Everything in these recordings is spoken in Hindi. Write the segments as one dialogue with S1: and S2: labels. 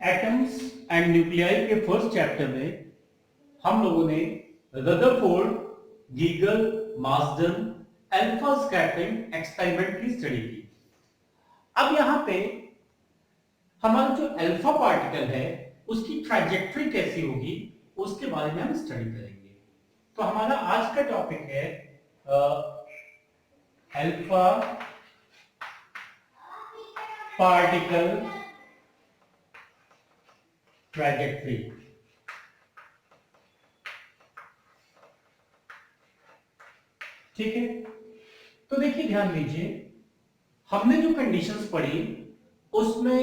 S1: एटम्स एंड न्यूक्लियाई के फर्स्ट चैप्टर में हम लोगों ने Rutherford, Geiger, Marsden, alpha scattering experiment की स्टडी की। अब यहां पे हमारा जो अल्फा पार्टिकल है उसकी ट्रैजेक्टरी कैसी होगी उसके बारे में हम स्टडी करेंगे। तो हमारा आज का टॉपिक है अल्फा पार्टिकल ट्रैजेक्टरी। ठीक है, तो देखिए ध्यान दीजिए, हमने जो कंडीशंस पढ़ी उसमें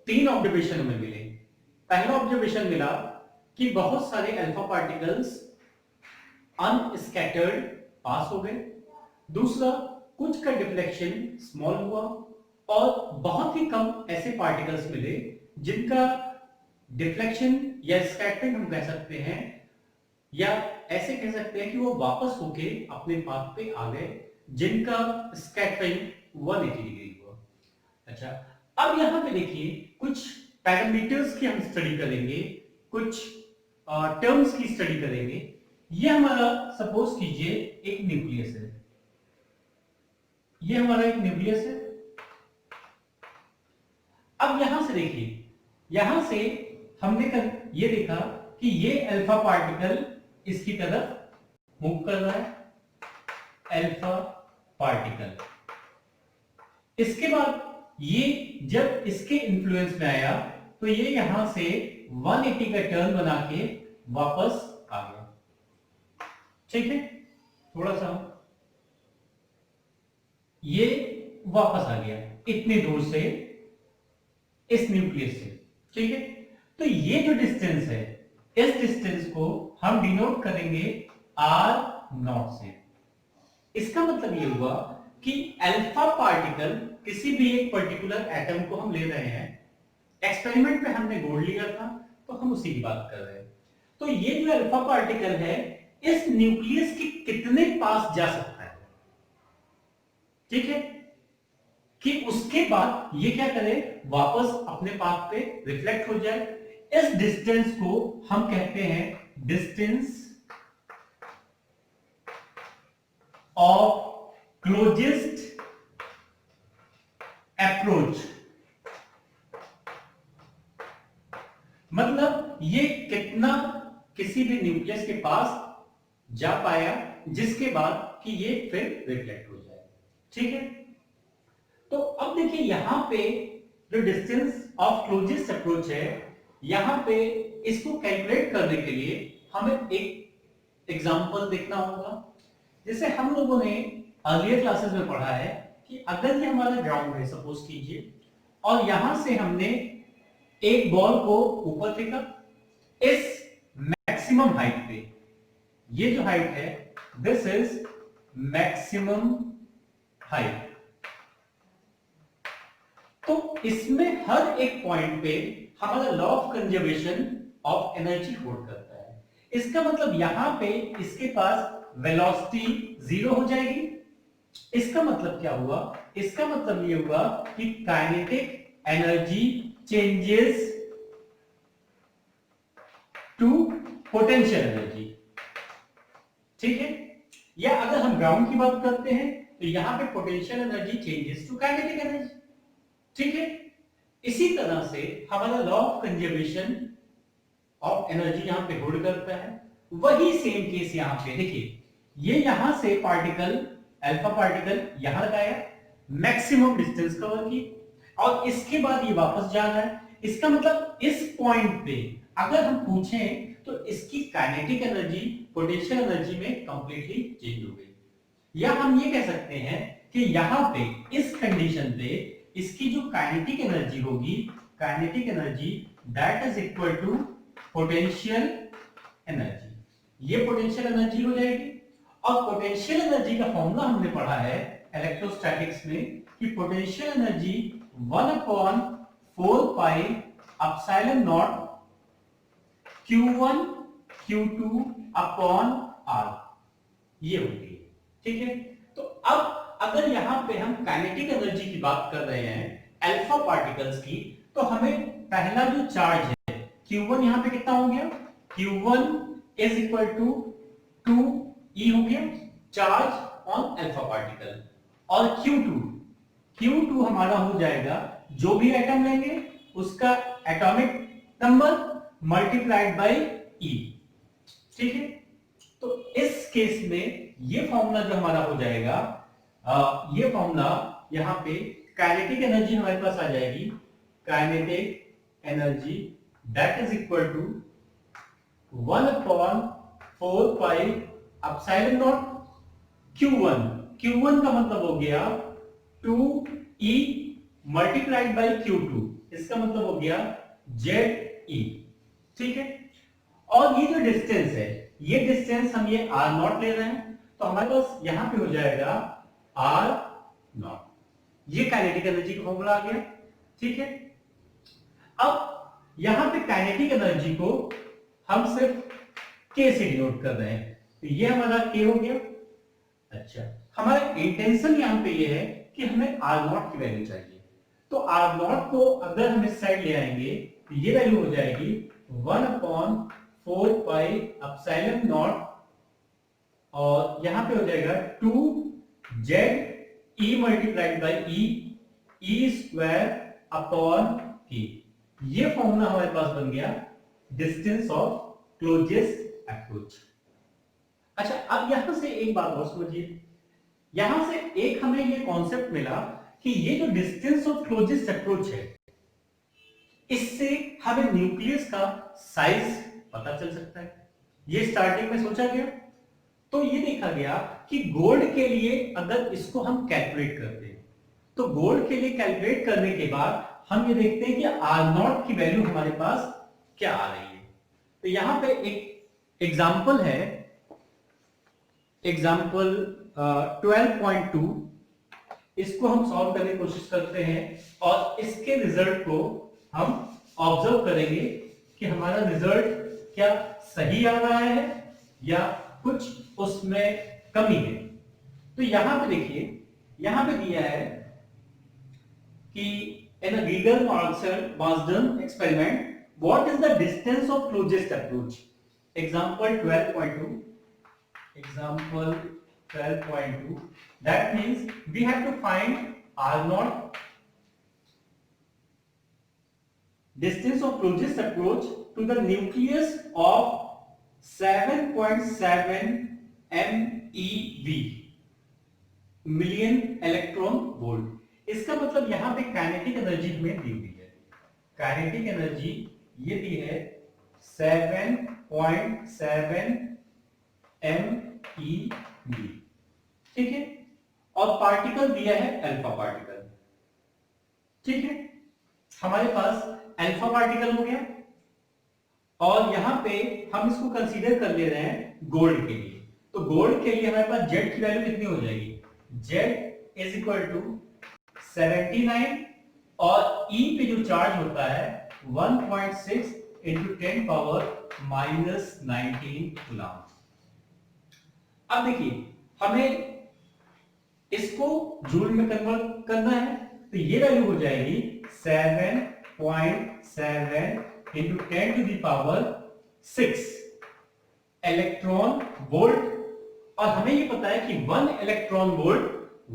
S1: तीन ऑब्जर्वेशन हमें मिले। पहला ऑब्जर्वेशन मिला कि बहुत सारे अल्फा पार्टिकल्स अनस्कैटर्ड पास हो गए। दूसरा, कुछ का डिफ्लेक्शन स्मॉल हुआ और बहुत ही कम ऐसे पार्टिकल्स मिले जिनका डिफ्लेक्शन या स्कैटरिंग हम कह सकते हैं, या ऐसे कह सकते हैं कि वो वापस होके अपने पाथ पे आ गए जिनका स्कैटरिंग 180 डिग्री हुआ। अच्छा, अब यहां पे देखिए कुछ पैरामीटर्स की हम स्टडी करेंगे, कुछ टर्म्स की स्टडी करेंगे। ये हमारा सपोज कीजिए एक न्यूक्लियस है, ये हमारा एक न्यूक्लियस है। अब यहां से देखिए, यहां से हमने ये देखा कि ये अल्फा पार्टिकल इसकी तरफ मूव कर रहा है, अल्फा पार्टिकल। इसके बाद ये जब इसके इन्फ्लुएंस में आया तो ये यहां से 180 का टर्न बना के वापस आ गया। ठीक है, थोड़ा सा ये वापस आ गया इतनी दूर से, इस न्यूक्लियस से। ठीक है, तो ये जो डिस्टेंस है, इस डिस्टेंस को हम डिनोट करेंगे R0 से। इसका मतलब ये हुआ कि अल्फा पार्टिकल किसी भी एक पर्टिकुलर एटम को हम ले रहे हैं, एक्सपेरिमेंट में हमने गोल्ड लिया था तो हम उसी की बात कर रहे हैं। तो ये जो अल्फा पार्टिकल है इस न्यूक्लियस के कितने पास जा सकता है, ठीक है, कि उसके बाद ये क्या करे, वापस अपने पाथ पे रिफ्लेक्ट हो जाए। इस डिस्टेंस को हम कहते हैं डिस्टेंस ऑफ क्लोजेस्ट अप्रोच। मतलब ये कितना किसी भी न्यूक्लियस के पास जा पाया जिसके बाद कि ये फिर रिफ्लेक्ट हो जाए। ठीक है, तो अब देखिए यहां पे जो डिस्टेंस ऑफ क्लोजेस्ट अप्रोच है, यहां पे इसको कैलकुलेट करने के लिए हमें एक एग्जांपल देखना होगा। जैसे हम लोगों ने अर्लियर क्लासेस में पढ़ा है कि अगर ये हमारा ग्राउंड है सपोज कीजिए, और यहां से हमने एक बॉल को ऊपर फेंका इस मैक्सिमम हाइट पे, ये जो हाइट है दिस इज मैक्सिमम हाइट। तो इसमें हर एक पॉइंट पे हमारा law of conservation of energy hold करता है। इसका मतलब यहां पे इसके पास वेलोसिटी 0 हो जाएगी। इसका मतलब क्या हुआ, इसका मतलब ये हुआ कि kinetic energy changes to potential energy. ठीक है, या अगर हम ग्राउंड की बात करते हैं तो यहां पे potential energy changes to kinetic energy. ठीक है, इसी तरह से हमारा law of conservation of energy यहां पे होल्ड करता है। वही सेम केस यहां पे देखिए, ये यहां से पार्टिकल अल्फा पार्टिकल यहां लगाया, मैक्सिमम डिस्टेंस कवर की, और इसके बाद ये वापस जा रहा है। इसका मतलब इस पॉइंट पे अगर हम पूछें तो इसकी काइनेटिक एनर्जी पोटेंशियल एनर्जी में कंप्लीटली चेंज हो गई। या हम ये कह सकते हैं कि यहां पे इस कंडीशन पे इसकी जो काइनेटिक एनर्जी होगी, kinetic energy that is equal to potential energy. ये पोटेंशियल एनर्जी हो जाएगी। और पोटेंशियल एनर्जी का फॉर्मूला हमने पढ़ा है इलेक्ट्रोस्टैटिक्स में कि potential energy 1/4 pi epsilon naught Q1 Q2 upon R, ये होगी। ठीक है, तो अब अगर यहां पे हम काइनेटिक एनर्जी की बात कर रहे हैं अल्फा पार्टिकल्स की, तो हमें पहला जो चार्ज है Q1 यहां पे कितना हो गया, Q1 is equal to 2E हो गया चार्ज ऑन अल्फा पार्टिकल, और Q2 हमारा हो जाएगा जो भी एटम लेंगे उसका atomic number multiplied by E। ठीक है, तो इस केस में ये फॉर्मूला जो हमारा हो जाएगा, ये फॉर्मूला यहां पे काइनेटिक एनर्जी हमारे पास आ जाएगी, kinetic energy that is equal to 1/4 pi epsilon naught Q1 का मतलब हो गया 2E मल्टीप्लाइड बाई Q2, इसका मतलब हो गया ZE। ठीक है, और ये जो डिस्टेंस है, ये डिस्टेंस हम ये R0 ले रहे हैं, तो हमारे पास यहां पे हो जाएगा R0। ये काइनेटिक एनर्जी का फॉर्मूला आ गया। ठीक है, अब यहां पे काइनेटिक एनर्जी को हम सिर्फ K से डिनोट कर रहे हैं, तो ये हमारा K हो गया। अच्छा, हमारा इंटेंशन यहां पे ये है कि हमें R0 की वैल्यू चाहिए, तो R0 को अगर हम इस साइड ले आएंगे तो ये वैल्यू हो जाएगी 1/4 पाई एप्सिलॉन नॉट, और यहां पे हो जाएगा 2ZE multiplied by E square upon K। ये फॉर्मूला हमारे पास बन गया डिस्टेंस ऑफ क्लोजेस्ट अप्रोच। अच्छा, अब यहां से एक बात और समझिए, यहां से एक हमें ये कॉन्सेप्ट मिला कि ये जो डिस्टेंस ऑफ क्लोजेस्ट अप्रोच है, इससे हमें न्यूक्लियस का साइज पता चल सकता है। ये स्टार्टिंग में सोचा गया, तो ये देखा गया कि गोल्ड के लिए अगर इसको हम कैलकुलेट करते हैं, तो गोल्ड के लिए कैलकुलेट करने के बाद हम ये देखते हैं कि R0 की वैल्यू हमारे पास क्या आ रही है। तो यहां पे एक एग्जांपल है, एग्जांपल 12.2, इसको हम सॉल्व करने की कोशिश करते हैं और इसके रिजल्ट को हम ऑब्जर्व करेंगे कि हमारा रिजल्ट क्या सही आ रहा है या कुछ उसमें कमी है। तो यहां पे देखिए, यहां पे दिया है कि in a Geiger-Marsden experiment, what is the distance of closest approach? Example 12.2. Example 12.2. That means we have to find R0, distance of closest approach to the nucleus of 7.7 MeV, million electron volt. इसका मतलब यहां पे काइनेटिक एनर्जी हमें दी हुई है, काइनेटिक एनर्जी ये दी है 7.7 MeV। ठीक है, और पार्टिकल दिया है अल्फा पार्टिकल। ठीक है, हमारे पास अल्फा पार्टिकल हो गया, और यहां पे हम इसको कंसीडर कर ले रहे हैं गोल्ड के लिए। तो गोल्ड के लिए हमारे पास Z की वैल्यू कितनी हो जाएगी, Z इज इक्वल टू 79, और E पे जो चार्ज होता है 1.6 इंटू 10 पावर -19 कूलम। अब देखिए, हमें इसको जूल में कन्वर्ट करना है, तो ये वैल्यू हो जाएगी 7.7 into 10 to the power 6 electron volt, और हमें ये पता है कि 1 electron volt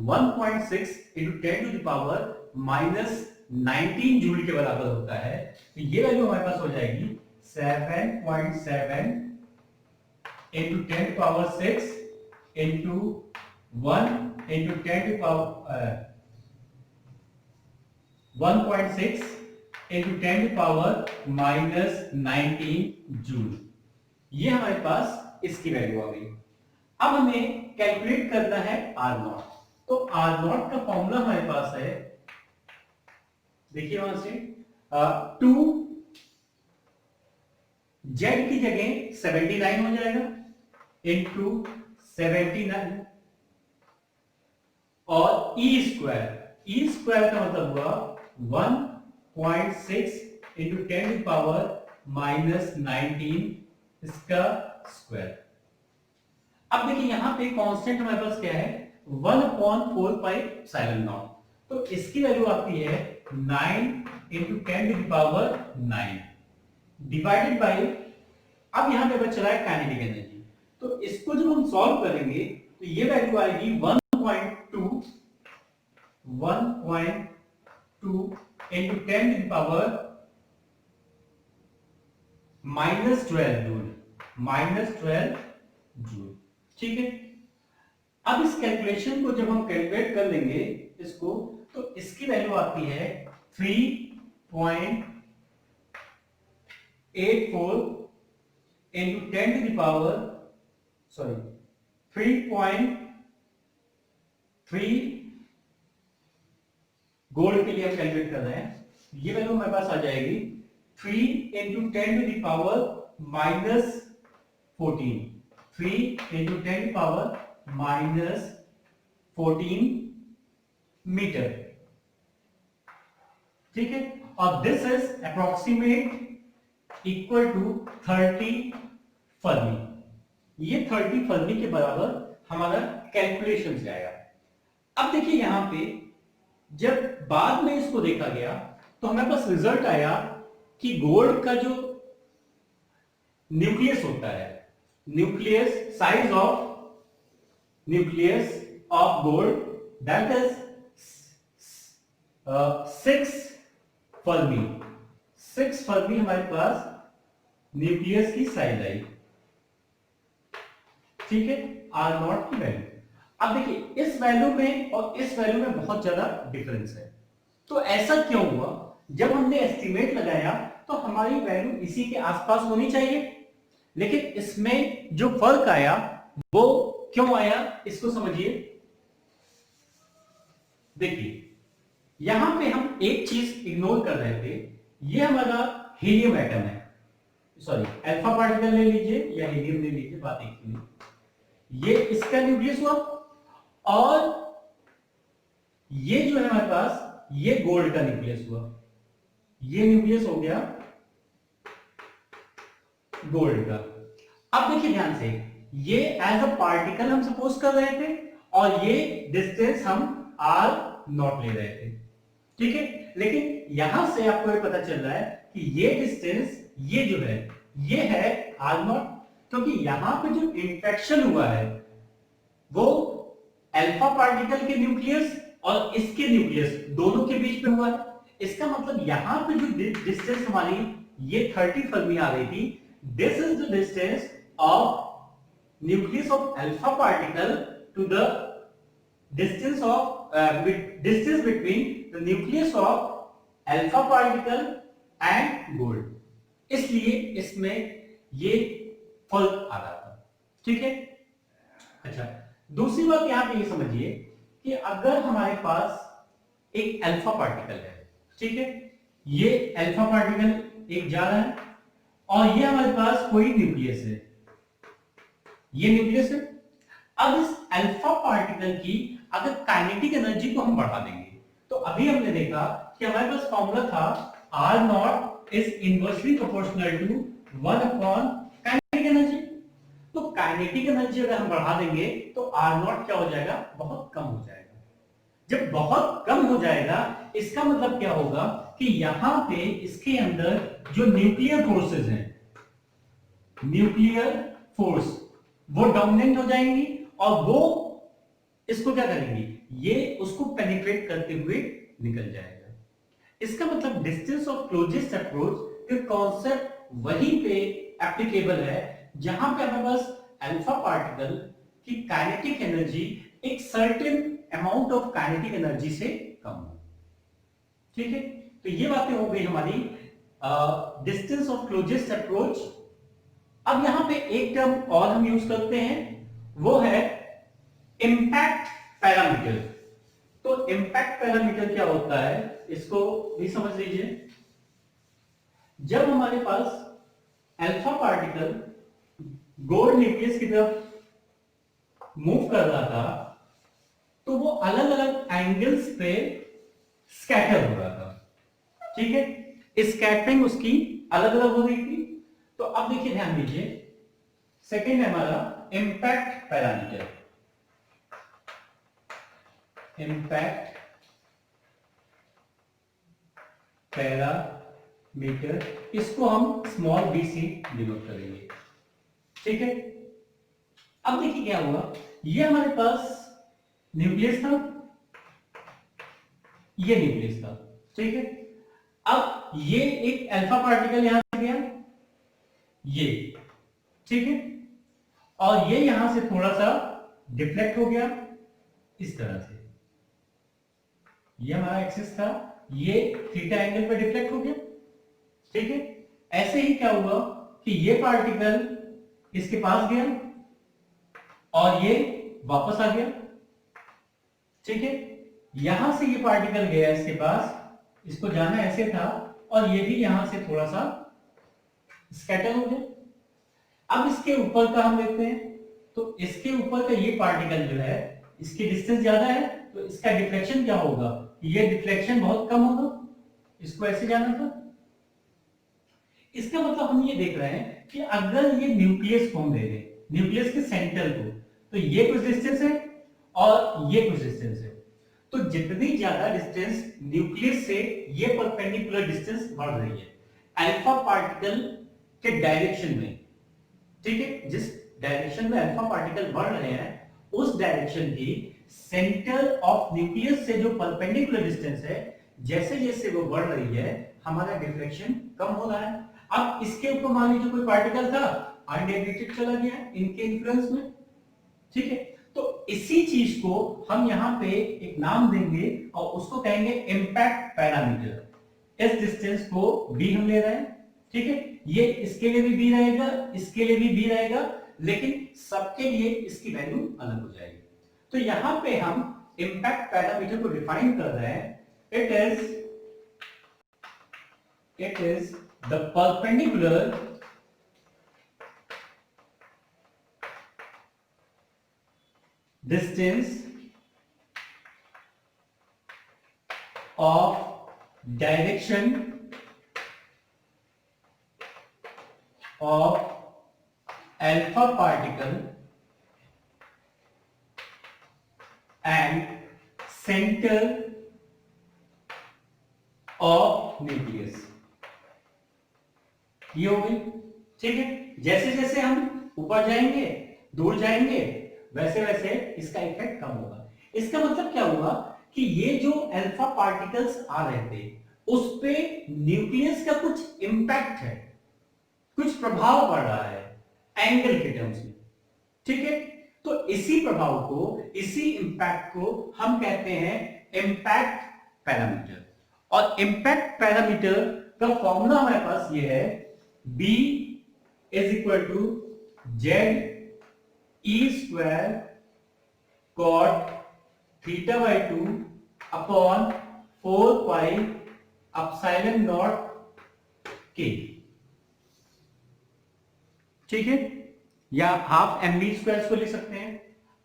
S1: 1.6 into 10 to the power -19 joule के बराबर होता है। तो ये वैल्यू हमारे पास हो जाएगी 7.7 into 10 power 6 into 1 into 10 to power 1.6 into 10 to power -19 joule. ये हमारे पास इसकी वैल्यू आ गई। अब हमें कैलकुलेट करना है R0। तो R0 का फॉर्मूला हमारे पास है, देखिए वहां से 2 Z की जगह 79 हो जाएगा इंटू 79, और E स्क्वायर का मतलब हुआ 1.6 इंटू 10 टू पावर -19 इसका स्क्वायर। अब देखिए, यहां पे कांस्टेंट हमारे पास क्या है, 1/4 पाई एप्सिलॉन नॉट। तो तो इसकी वैल्यू आती है 9 इंटू 10⁹9 डिवाइडेड बाय, अब यहां पे बच रहा है काइनेटिक एनर्जी, तो इसको जब हम सॉल्व करेंगे तो ये वैल्यू आएगी 1.2 इंटू 10⁻⁻12 जूल। ठीक है, अब इस कैलकुलेशन को जब हम कैलकुलेट कर लेंगे इसको, तो इसकी वैल्यू आती है 3.84 इंटू 3.3 गोल्ड के लिए हम कैलकुलेट कर रहे हैं, ये वैल्यू हमारे पास आ जाएगी 3 इंटू 10⁻⁻14 3 इंटू 10⁻⁻14 मीटर। ठीक है, और this is approximate equal to 30 fermi. ये 30 फर्मी के बराबर हमारा कैलकुलेशन जाएगा। अब देखिए यहां पे जब बाद में इसको देखा गया तो हमारे पास रिजल्ट आया कि गोल्ड का जो न्यूक्लियस होता है, nucleus size of gold that is 6 Fermi. 6 Fermi हमारे पास न्यूक्लियस की साइज आई। ठीक है, आर नॉट की वैल्यू। अब देखिए इस वैल्यू में और इस वैल्यू में बहुत ज्यादा डिफरेंस है, तो ऐसा क्यों हुआ? जब हमने एस्टिमेट लगाया तो हमारी वैल्यू इसी के आसपास होनी चाहिए, लेकिन इसमें जो फर्क आया वो क्यों आया इसको समझिए। देखिए यहां पे हम एक चीज इग्नोर कर रहे थे, ये हमारा हीलियम एटम है, सॉरी अल्फा पार्टिकल ले लीजिए या हीलियम ले लीजिए, बात एक ही नहीं। ये इसका न्यूक्लियस हुआ और ये जो है हमारे पास ये गोल्ड का न्यूक्लियस हुआ, ये न्यूक्लियस हो गया गोल्ड का। अब देखिए ध्यान से, ये एज अ पार्टिकल हम सपोज कर रहे थे और ये डिस्टेंस हम आर नॉट ले रहे थे। ठीक है, लेकिन यहां से आपको ये पता चल रहा है कि ये डिस्टेंस ये जो है ये है आर नॉट, क्योंकि यहां पे जो इंटरेक्शन हुआ है वो अल्फा पार्टिकल के न्यूक्लियस और इसके न्यूक्लियस दोनों के बीच में हुआ है। इसका मतलब यहां पे जो डिस्टेंस हमारी ये 30 फर्मी आ रही थी, this is the distance of nucleus of alpha particle to the distance between the nucleus of alpha particle and gold, इसलिए इसमें ये फर्क आ रहा था। ठीक है, अच्छा दूसरी बात यहां पे ये समझिए कि अगर हमारे पास एक अल्फा पार्टिकल है, ठीक है, ये अल्फा पार्टिकल एक जा रहा है और ये हमारे पास कोई न्यूक्लियस है, ये न्यूक्लियस है। अब इस अल्फा पार्टिकल की अगर काइनेटिक एनर्जी को हम बढ़ा देंगे, तो अभी हमने देखा कि हमारे पास फॉर्मूला था R naught is inversely proportional to 1 upon kinetic energy. तो काइनेटिक एनर्जी अगर हम बढ़ा देंगे तो आर नॉट क्या हो जाएगा, बहुत कम हो जाएगा। जब बहुत कम हो जाएगा इसका मतलब क्या होगा कि यहां पे इसके अंदर जो न्यूक्लियर फोर्सेस हैं, न्यूक्लियर फोर्स वो डोमिनेंट हो जाएंगी और वो इसको क्या करेंगी, ये उसको पेनिट्रेट करते हुए निकल जाएगा। इसका मतलब डिस्टेंस ऑफ क्लोजेस्ट अप्रोच का कॉन्सेप्ट वहीं पे एप्लीकेबल है जहां पे हमारे पास अल्फा पार्टिकल की काइनेटिक एनर्जी एक certain amount of kinetic energy से कम हो। ठीक है, तो ये बातें हो गई हमारी डिस्टेंस ऑफ क्लोजेस्ट अप्रोच। अब यहां पे एक टर्म और हम यूज करते हैं, वो है इंपैक्ट पैरामीटर। तो इंपैक्ट पैरामीटर क्या होता है इसको भी समझ लीजिए। जब हमारे पास अल्फा पार्टिकल गोल्ड न्यूक्लियस की तरफ मूव कर रहा था तो वो अलग अलग एंगल्स पे स्कैटर हो रहा था। ठीक है, स्कैटरिंग उसकी अलग अलग हो रही थी। तो अब देखिए ध्यान दीजिए, सेकंड है हमारा इंपैक्ट पैरामीटर। इंपैक्ट पैरामीटर, इसको हम स्मॉल b से डिनोट करेंगे। ठीक है, अब देखिए क्या हुआ, ये हमारे पास न्यूक्लियस था, ये न्यूक्लियस था। ठीक है, अब ये एक अल्फा पार्टिकल यहां से गया, ये, ठीक है, और ये यहां से थोड़ा सा डिफ्लेक्ट हो गया इस तरह से, ये हमारा एक्सिस था, ये थीटा एंगल पे डिफ्लेक्ट हो गया। ठीक है, ऐसे ही क्या हुआ कि ये पार्टिकल इसके पास गया और ये वापस आ गया। ठीक है, यहां से ये पार्टिकल गया इसके पास, इसको जाना ऐसे था, और ये भी यहां से थोड़ा सा स्कैटर हो गया। अब इसके ऊपर का हम देखते हैं, तो इसके ऊपर का ये पार्टिकल जो है, इसकी डिस्टेंस ज्यादा है, तो इसका डिफ्लेक्शन क्या होगा, ये डिफ्लेक्शन बहुत कम होगा, इसको ऐसे जाना था। इसका मतलब हम ये देख रहे हैं कि अगर ये न्यूक्लियस को हम दे दें, न्यूक्लियस के सेंटर को, तो ये कुछ डिस्टेंस है और ये कुछ डिस्टेंस है, तो जितनी ज्यादा डिस्टेंस न्यूक्लियस से ये परपेंडिकुलर डिस्टेंस बढ़ रही है अल्फा पार्टिकल के डायरेक्शन में। ठीक है, जिस डायरेक्शन में अल्फा पार्टिकल बढ़ रहे हैं, उस डायरेक्शन की सेंटर ऑफ न्यूक्लियस से जो परपेंडिकुलर डिस्टेंस है, जैसे जैसे वो बढ़ रही है, हमारा डिफ्लेक्शन कम हो रहा है। अब इसके ऊपर मान लीजिए कोई पार्टिकल था, अनडेविएटेड चला गया इनके इन्फ्लुएंस में। ठीक है, तो इसी चीज को हम यहां पे एक नाम देंगे और उसको कहेंगे इंपैक्ट पैरामीटर। इस डिस्टेंस को b हम ले रहे हैं। ठीक है, ये इसके लिए भी b रहेगा, इसके लिए भी b रहेगा, लेकिन सबके लिए इसकी वैल्यू अलग हो जाएगी। तो यहां पे हम इंपैक्ट पैरामीटर को डिफाइन कर रहे हैं, it is the perpendicular distance of direction of alpha particle and center of nucleus। ये हो गई। ठीक है, जैसे जैसे हम ऊपर जाएंगे, दूर जाएंगे, वैसे वैसे इसका इफेक्ट कम होगा। इसका मतलब क्या हुआ कि ये जो अल्फा पार्टिकल्स आ रहे थे, उस पे न्यूक्लियस का कुछ इंपैक्ट है, कुछ प्रभाव पड़ रहा है एंगल के टर्म्स में। ठीक है, तो इसी प्रभाव को, इसी इंपैक्ट को हम कहते हैं इंपैक्ट पैरामीटर। और इंपैक्ट पैरामीटर का फॉर्मूला हमारे पास ये है, B is equal to Z e square cot theta by 2 upon 4 pi epsilon naught के। ठीक है, या हाफ एम बी स्क्वायर को ले सकते हैं।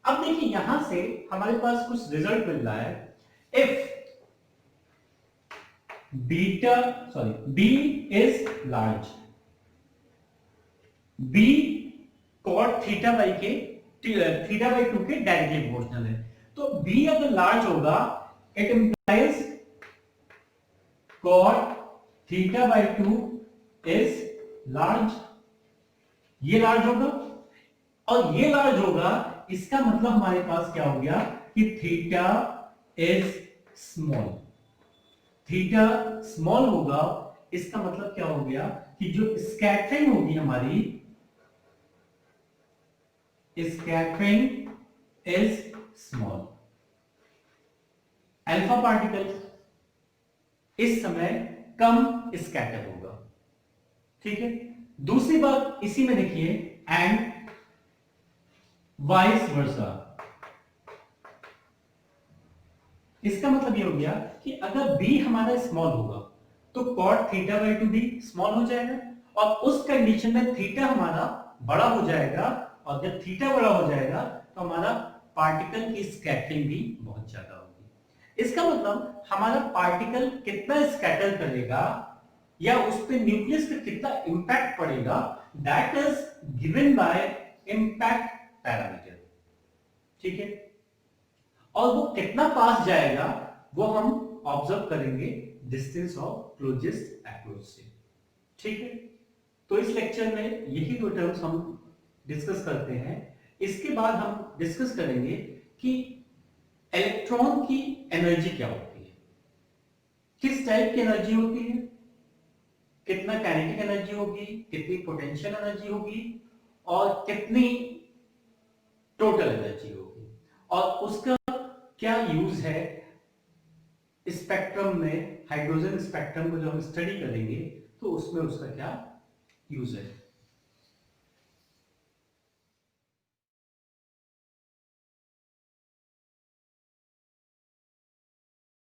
S1: अब देखिए यहां से हमारे पास कुछ रिजल्ट मिल रहा है, if B is large, B cot theta by के, थीटा बाई 2 के डायरेक्टली प्रोपोर्शनल है। तो B अगर लार्ज होगा, it implies cot theta by 2 is large, ये लार्ज होगा और ये लार्ज होगा, इसका मतलब हमारे पास क्या हो गया कि theta is small. Theta small होगा, इसका मतलब क्या हो गया कि जो स्कैटरिंग होगी हमारी, scattering is small. Alpha particle इस समय कम स्कैटर होगा। ठीक है, दूसरी बात इसी में देखिए, एंड वाइस वर्सा। इसका मतलब ये हो गया कि अगर b हमारा स्मॉल होगा तो cot थीटा बाई 2 भी स्मॉल हो जाएगा, और उस कंडीशन में थीटा हमारा बड़ा हो जाएगा, और जब थीटा बड़ा हो जाएगा तो हमारा पार्टिकल की स्कैटरिंग भी बहुत ज्यादा होगी। इसका मतलब हमारा पार्टिकल कितना स्कैटर करेगा या उस पे न्यूक्लियस पे कितना इंपैक्ट पड़ेगा, that is given by impact parameter. ठीक है, और वो कितना पास जाएगा वो हम ऑब्जर्व करेंगे डिस्टेंस ऑफ क्लोजेस्ट अप्रोच से। ठीक है, तो इस लेक्चर में यही दो टर्म्स हम डिस्कस करते हैं। इसके बाद हम डिस्कस करेंगे कि इलेक्ट्रॉन की एनर्जी क्या होती है, किस टाइप की एनर्जी होती है, कितना काइनेटिक एनर्जी होगी, कितनी पोटेंशियल एनर्जी होगी और कितनी टोटल एनर्जी होगी, और उसका क्या यूज है स्पेक्ट्रम में। हाइड्रोजन स्पेक्ट्रम को जो हम स्टडी करेंगे तो उसमें उसका क्या यूज है।